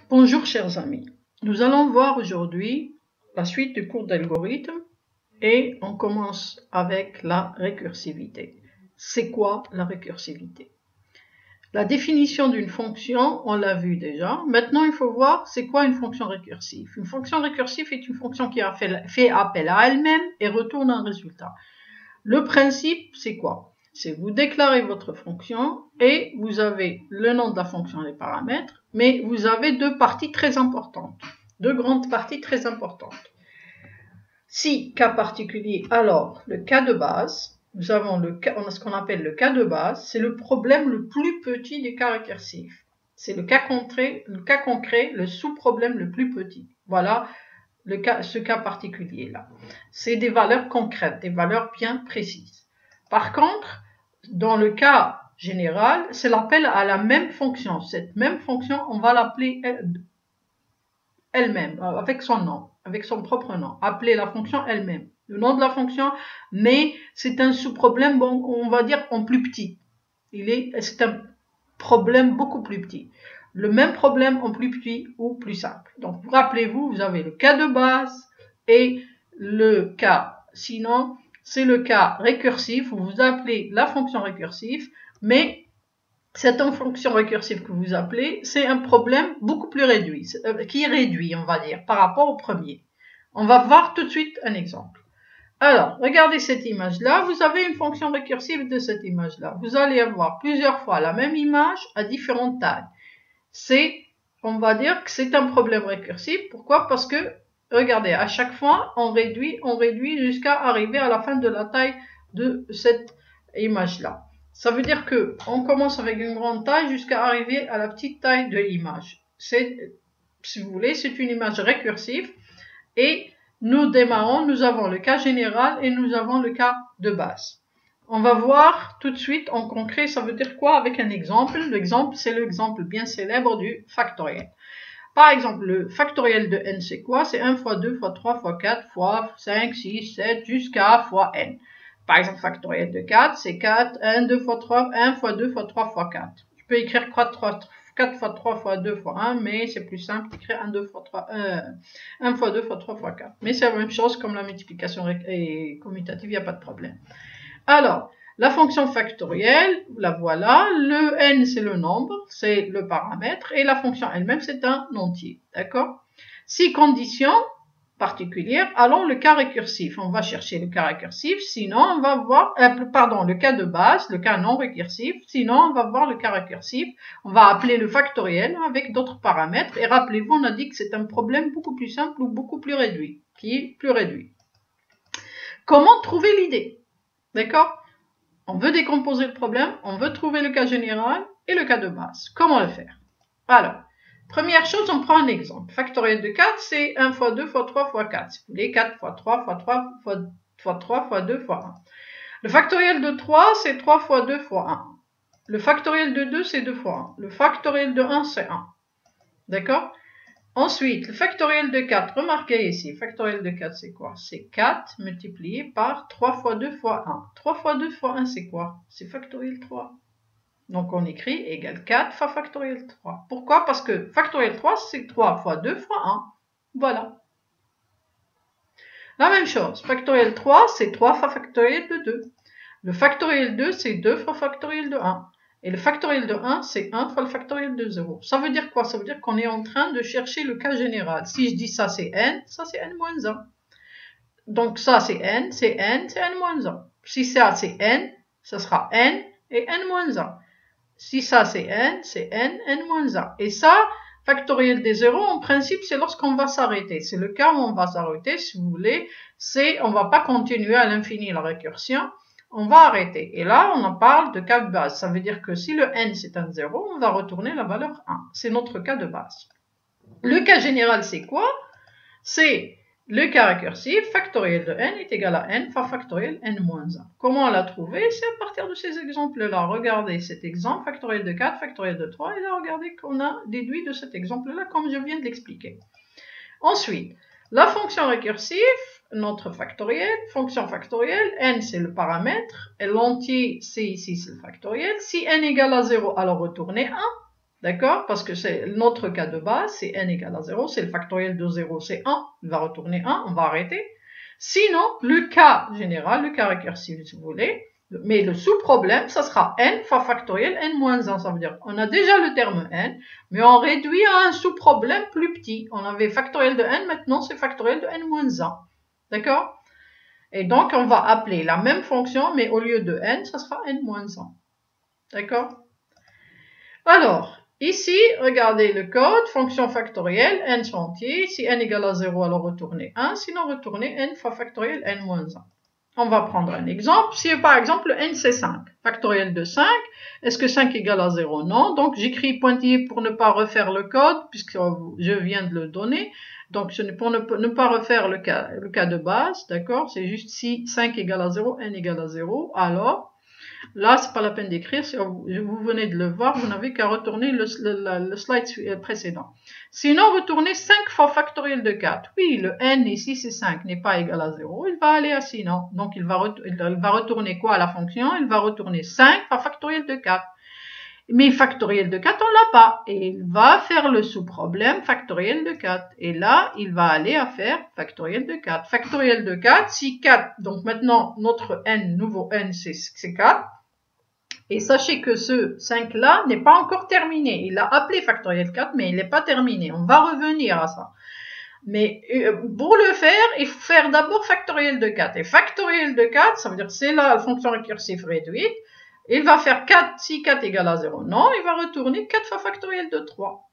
Bonjour chers amis, nous allons voir aujourd'hui la suite du cours d'algorithme et on commence avec la récursivité. C'est quoi la récursivité? La définition d'une fonction, on l'a vu déjà. Maintenant, il faut voir c'est quoi une fonction récursive. Une fonction récursive est une fonction qui a fait appel à elle-même et retourne un résultat. Le principe, c'est quoi? C'est vous déclarez votre fonction et vous avez le nom de la fonction, les paramètres, mais vous avez deux parties très importantes, deux grandes parties très importantes. Si cas particulier, alors le cas de base, nous avons on a ce qu'on appelle le cas de base, c'est le problème le plus petit des cas récursifs. C'est le cas concret, le sous-problème le plus petit. Voilà ce cas particulier-là. C'est des valeurs concrètes, des valeurs bien précises. Par contre, dans le cas général, c'est l'appel à la même fonction. Cette même fonction, on va l'appeler elle-même, avec son nom, avec son propre nom. Appeler la fonction elle-même. Le nom de la fonction, mais c'est un sous-problème, bon, on va dire en plus petit. C'est un problème beaucoup plus petit. Le même problème en plus petit ou plus simple. Donc, rappelez-vous, vous avez le cas de base et le cas, sinon, c'est le cas récursif où vous appelez la fonction récursive, mais cette fonction récursive que vous appelez, c'est un problème beaucoup plus réduit, qui est réduit, on va dire, par rapport au premier. On va voir tout de suite un exemple. Alors, regardez cette image-là, vous avez une fonction récursive de cette image-là. Vous allez avoir plusieurs fois la même image à différentes tailles. On va dire que c'est un problème récursif. Pourquoi? Parce que, regardez, à chaque fois, on réduit jusqu'à arriver à la fin de la taille de cette image-là. Ça veut dire que on commence avec une grande taille jusqu'à arriver à la petite taille de l'image. Si vous voulez, c'est une image récursive et nous démarrons, nous avons le cas général et nous avons le cas de base. On va voir tout de suite en concret, ça veut dire quoi avec un exemple. L'exemple, c'est l'exemple bien célèbre du factoriel. Par exemple, le factoriel de n, c'est quoi? C'est 1 fois 2 fois 3 fois 4 fois 5, 6, 7 jusqu'à fois n. Par exemple, factoriel de 4, c'est 4, 1, 2 fois 3, 1 fois 2 fois 3 fois 4. Je peux écrire 4 fois 3 fois 2 fois 1, mais c'est plus simple d'écrire 1 fois 2 fois 3 fois 4. Mais c'est la même chose comme la multiplication commutative, il n'y a pas de problème. Alors, la fonction factorielle, la voilà. Le n, c'est le nombre, c'est le paramètre, et la fonction elle-même, c'est un entier. D'accord? Si conditions particulières, allons le cas récursif. On va chercher le cas récursif, sinon on va voir, le cas de base, le cas non récursif, sinon on va voir le cas récursif. On va appeler le factoriel avec d'autres paramètres, et rappelez-vous, on a dit que c'est un problème beaucoup plus simple ou beaucoup plus réduit, qui est plus réduit. Comment trouver l'idée? D'accord? On veut décomposer le problème, on veut trouver le cas général et le cas de base. Comment le faire? Alors, première chose, on prend un exemple. Factoriel de 4, c'est 1 fois 2 fois 3 fois 4. Si vous voulez, 4 fois 3 fois 3 fois 3 fois 2 fois 1. Le factoriel de 3, c'est 3 fois 2 fois 1. Le factoriel de 2, c'est 2 fois 1. Le factoriel de 1, c'est 1. D'accord? Ensuite, le factoriel de 4, remarquez ici, factoriel de 4 c'est quoi? C'est 4 multiplié par 3 fois 2 fois 1. 3 fois 2 fois 1 c'est quoi? C'est factoriel 3. Donc on écrit égale 4 fois factoriel 3. Pourquoi? Parce que factoriel 3 c'est 3 fois 2 fois 1. Voilà. La même chose, factoriel 3 c'est 3 fois factoriel de 2. Le factoriel 2 c'est 2 fois factoriel de 1. Et le factoriel de 1, c'est 1 fois le factoriel de 0. Ça veut dire quoi? Ça veut dire qu'on est en train de chercher le cas général. Si je dis ça, c'est n moins 1. Donc ça, c'est n moins 1. Si ça, c'est n, ça sera n et n moins 1. Si ça, c'est n moins 1. Et ça, factoriel des 0, en principe, c'est lorsqu'on va s'arrêter. C'est le cas où on va s'arrêter, si vous voulez. On ne va pas continuer à l'infini la récursion. On va arrêter. Et là, on en parle de cas de base. Ça veut dire que si le n c'est un 0, on va retourner la valeur 1. C'est notre cas de base. Le cas général, c'est quoi? C'est le cas récursif, factoriel de n est égal à n fois factoriel n moins 1. Comment la trouver? C'est à partir de ces exemples-là. Regardez cet exemple, factoriel de 4, factoriel de 3, et là, regardez qu'on a déduit de cet exemple-là, comme je viens de l'expliquer. Ensuite, la fonction récursive, notre factoriel, fonction factorielle, n c'est le paramètre, et l'entier c ici c'est le factoriel. Si n égale à 0, alors retournez 1. D'accord? Parce que c'est notre cas de base, c'est n égale à 0, c'est le factoriel de 0, c'est 1, il va retourner 1, on va arrêter. Sinon, le cas général, le cas récursif, si vous voulez, mais le sous-problème, ça sera n fois factoriel n-1. Ça veut dire qu'on a déjà le terme n, mais on réduit à un sous-problème plus petit. On avait factoriel de n, maintenant c'est factoriel de n-1. D'accord? Et donc, on va appeler la même fonction, mais au lieu de n, ça sera n-1. D'accord? Alors, ici, regardez le code, fonction factorielle, n entier. Si n égale à 0, alors retournez 1, sinon retournez n fois factoriel n-1. On va prendre un exemple. Si par exemple n c'est 5, factoriel de 5, est-ce que 5 égale à 0? Non. Donc j'écris pointillé pour ne pas refaire le code, puisque je viens de le donner. Donc pour ne pas refaire le cas de base, d'accord? C'est juste si 5 égale à 0, n égale à 0, alors là, c'est pas la peine d'écrire, vous venez de le voir, vous n'avez qu'à retourner le slide précédent. Sinon, retournez 5 fois factoriel de 4. Oui, le n ici, c'est 5, n'est pas égal à 0, il va aller à sinon. Donc, il va retourner quoi à la fonction? Il va retourner 5 fois factoriel de 4. Mais factoriel de 4, on l'a pas. Et il va faire le sous-problème factoriel de 4. Et là, il va aller à faire factoriel de 4. Factoriel de 4, si 4, donc maintenant, notre n, nouveau n, c'est 4. Et sachez que ce 5-là n'est pas encore terminé. Il a appelé factoriel 4, mais il n'est pas terminé. On va revenir à ça. Mais pour le faire, il faut faire d'abord factoriel de 4. Et factoriel de 4, ça veut dire c'est la fonction récursive réduite. Il va faire 4, si 4 égale à 0, non, il va retourner 4 fois factoriel de 3.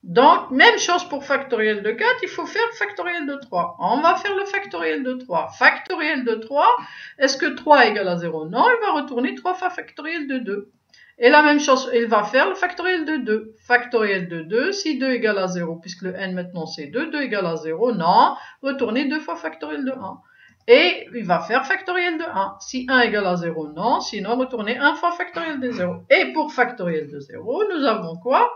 Donc, même chose pour factoriel de 4, il faut faire factoriel de 3. On va faire le factoriel de 3. Factoriel de 3, est-ce que 3 égale à 0? Non, il va retourner 3 fois factoriel de 2. Et la même chose, il va faire le factoriel de 2. Factoriel de 2, si 2 égale à 0, puisque le n maintenant c'est 2, 2 égale à 0, non, retourner 2 fois factoriel de 1. Et il va faire factoriel de 1. Si 1 égale à 0, non, sinon retourner 1 fois factoriel de 0. Et pour factoriel de 0, nous avons quoi?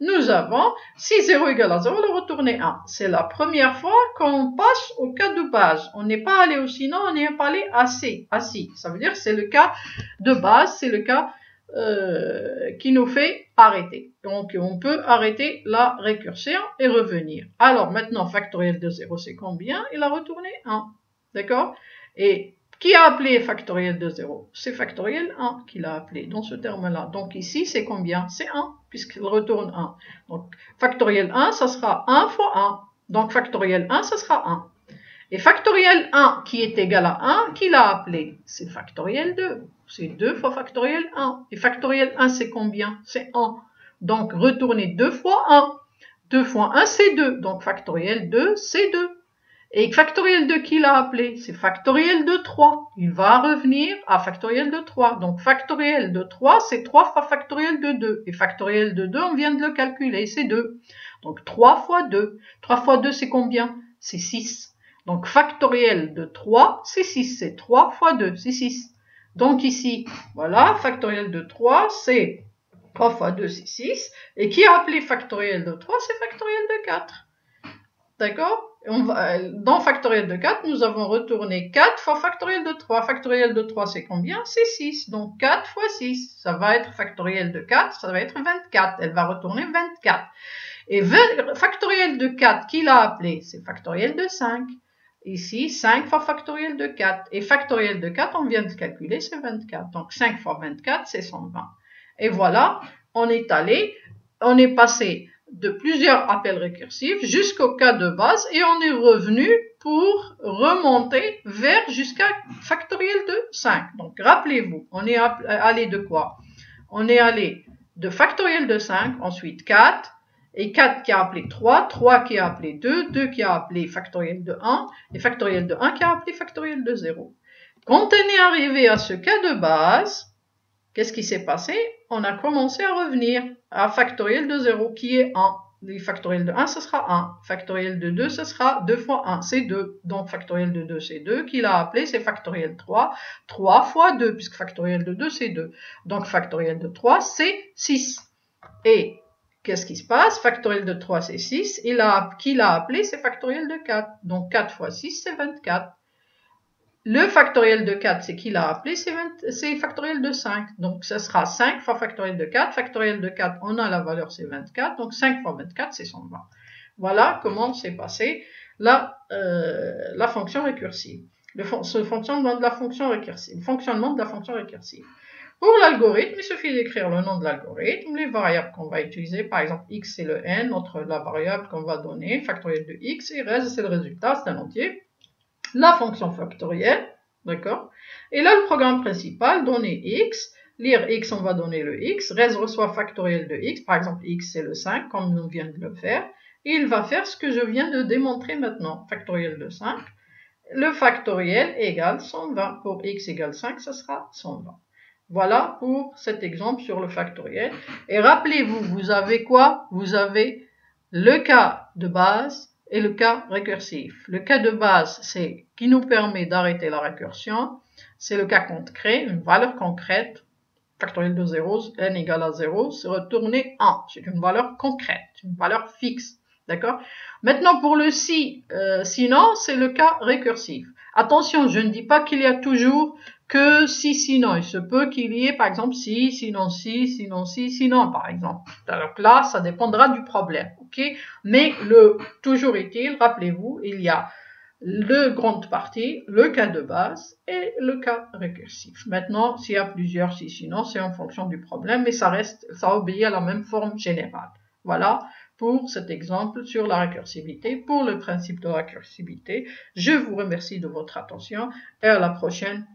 Nous avons, si 0 égale à 0, le retourner 1. C'est la première fois qu'on passe au cas de base. On n'est pas allé au sinon, on n'est pas allé à si. Ça veut dire que c'est le cas de base, c'est le cas qui nous fait arrêter. Donc, on peut arrêter la récursion et revenir. Alors, maintenant, factoriel de 0, c'est combien? Il a retourné 1. D'accord? Et qui a appelé factoriel de 0? C'est factoriel 1 qu'il a appelé dans ce terme-là. Donc ici, c'est combien? C'est 1, puisqu'il retourne 1. Donc factoriel 1, ça sera 1 fois 1. Donc factoriel 1, ça sera 1. Et factoriel 1 qui est égal à 1, qui l'a appelé? C'est factoriel 2. C'est 2 fois factoriel 1. Et factoriel 1, c'est combien? C'est 1. Donc retourner 2 fois 1. 2 fois 1, c'est 2. Donc factoriel 2, c'est 2. Et factoriel de qui l'a appelé? C'est factoriel de 3. Il va revenir à factoriel de 3. Donc factoriel de 3, c'est 3 fois factoriel de 2. Et factoriel de 2, on vient de le calculer, c'est 2. Donc 3 fois 2. 3 fois 2, c'est combien? C'est 6. Donc factoriel de 3, c'est 6. C'est 3 fois 2, c'est 6. Donc ici, voilà, factoriel de 3, c'est 3 fois 2, c'est 6. Et qui a appelé factoriel de 3? C'est factoriel de 4. D'accord? Dans factoriel de 4, nous avons retourné 4 fois factoriel de 3. Factoriel de 3, c'est combien? C'est 6. Donc 4 fois 6, ça va être factoriel de 4, ça va être 24. Elle va retourner 24. Et factoriel de 4, qui l'a appelé? C'est factoriel de 5. Ici, 5 fois factoriel de 4. Et factoriel de 4, on vient de calculer, c'est 24. Donc 5 fois 24, c'est 120. Et voilà, on est passé de plusieurs appels récursifs jusqu'au cas de base et on est revenu pour remonter vers jusqu'à factoriel de 5. Donc rappelez-vous, on est allé de quoi? On est allé de factoriel de 5, ensuite 4, et 4 qui a appelé 3, 3 qui a appelé 2, 2 qui a appelé factoriel de 1, et factoriel de 1 qui a appelé factoriel de 0. Quand on est arrivé à ce cas de base, qu'est-ce qui s'est passé? On a commencé à revenir à factoriel de 0 qui est 1. Le factoriel de 1, ce sera 1. Factoriel de 2, ce sera 2 fois 1, c'est 2. Donc factoriel de 2, c'est 2. Qui l'a appelé, c'est factoriel 3. 3 fois 2, puisque factoriel de 2, c'est 2. Donc factoriel de 3, c'est 6. Et qu'est-ce qui se passe? Factoriel de 3, c'est 6. Qui l'a appelé, c'est factoriel de 4. Donc 4 fois 6, c'est 24. Le factoriel de 4, c'est qu'il a appelé, c'est factoriel de 5. Donc, ce sera 5 fois factoriel de 4. Factoriel de 4, on a la valeur, c'est 24. Donc, 5 fois 24, c'est 120. Voilà comment s'est passée la fonction récursive. Ce fonctionnement de la fonction récursive. Pour l'algorithme, il suffit d'écrire le nom de l'algorithme, les variables qu'on va utiliser. Par exemple, x c'est le n, la variable qu'on va donner, factoriel de x, et res c'est le résultat, c'est un entier. La fonction factorielle, d'accord? Et là, le programme principal, donner x, lire x, on va donner le x, res reçoit factoriel de x, par exemple, x c'est le 5, comme on vient de le faire, et il va faire ce que je viens de démontrer maintenant, factoriel de 5. Le factoriel égale 120, pour x égale 5, ça sera 120. Voilà pour cet exemple sur le factoriel. Et rappelez-vous, vous avez quoi? Vous avez le cas de base et le cas récursif. Le cas de base, c'est qui nous permet d'arrêter la récursion. C'est le cas concret, une valeur concrète. Factoriel de 0, n égale à 0, c'est retourné 1. C'est une valeur concrète, une valeur fixe. D'accord? Maintenant, pour le sinon, c'est le cas récursif. Attention, je ne dis pas qu'il y a toujours que si, sinon. Il se peut qu'il y ait, par exemple, si, sinon, par exemple. Donc là, ça dépendra du problème, ok? Mais toujours est-il, rappelez-vous, il y a le grande partie, le cas de base et le cas récursif. Maintenant, s'il y a plusieurs si, sinon, c'est en fonction du problème, mais ça obéit à la même forme générale. Voilà pour cet exemple sur la récursivité, pour le principe de récursivité. Je vous remercie de votre attention et à la prochaine.